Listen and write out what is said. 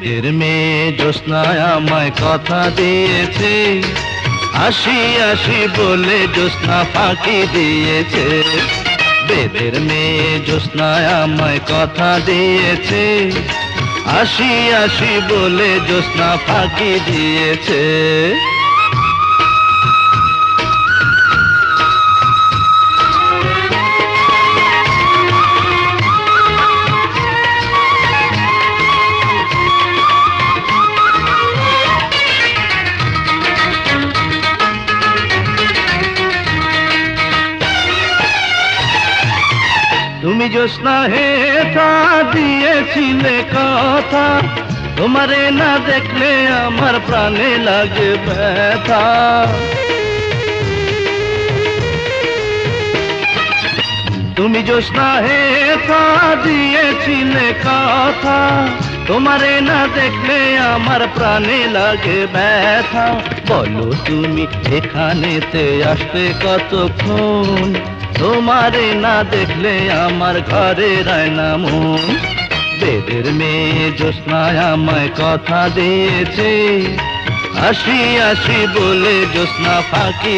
বেদের মেয়ে জ্যোৎস্নায় আমায় কথা দিয়েছে, আসি আসি বলে জ্যোৎস্না ফাঁকি দিয়েছে। বেদের মেয়ে জ্যোৎস্নায় আমায় কথা দিয়েছে, আসি আসি বলে জ্যোৎস্না ফাঁকি দিয়েছে। তুমি জ্যোৎস্না হেথা দিয়েছিলে কথা, তোমারে না দেখলে আমার প্রাণে লাগে ব্যথা। তুমি জ্যোৎস্না হেথা দিয়েছিলে কথা, তোমারে না দেখলে আমার প্রাণে লাগে ব্যথা। বলো তুমি এখানেতে আসবে কতক্ষণ, তোমারে না দেখলে আমার ঘরে রায় না মন। বেদের মেয়ে জ্যোৎস্নায় আমায় কথা দিয়েছে, আসি আসি বলে জ্যোৎস্না ফাঁকি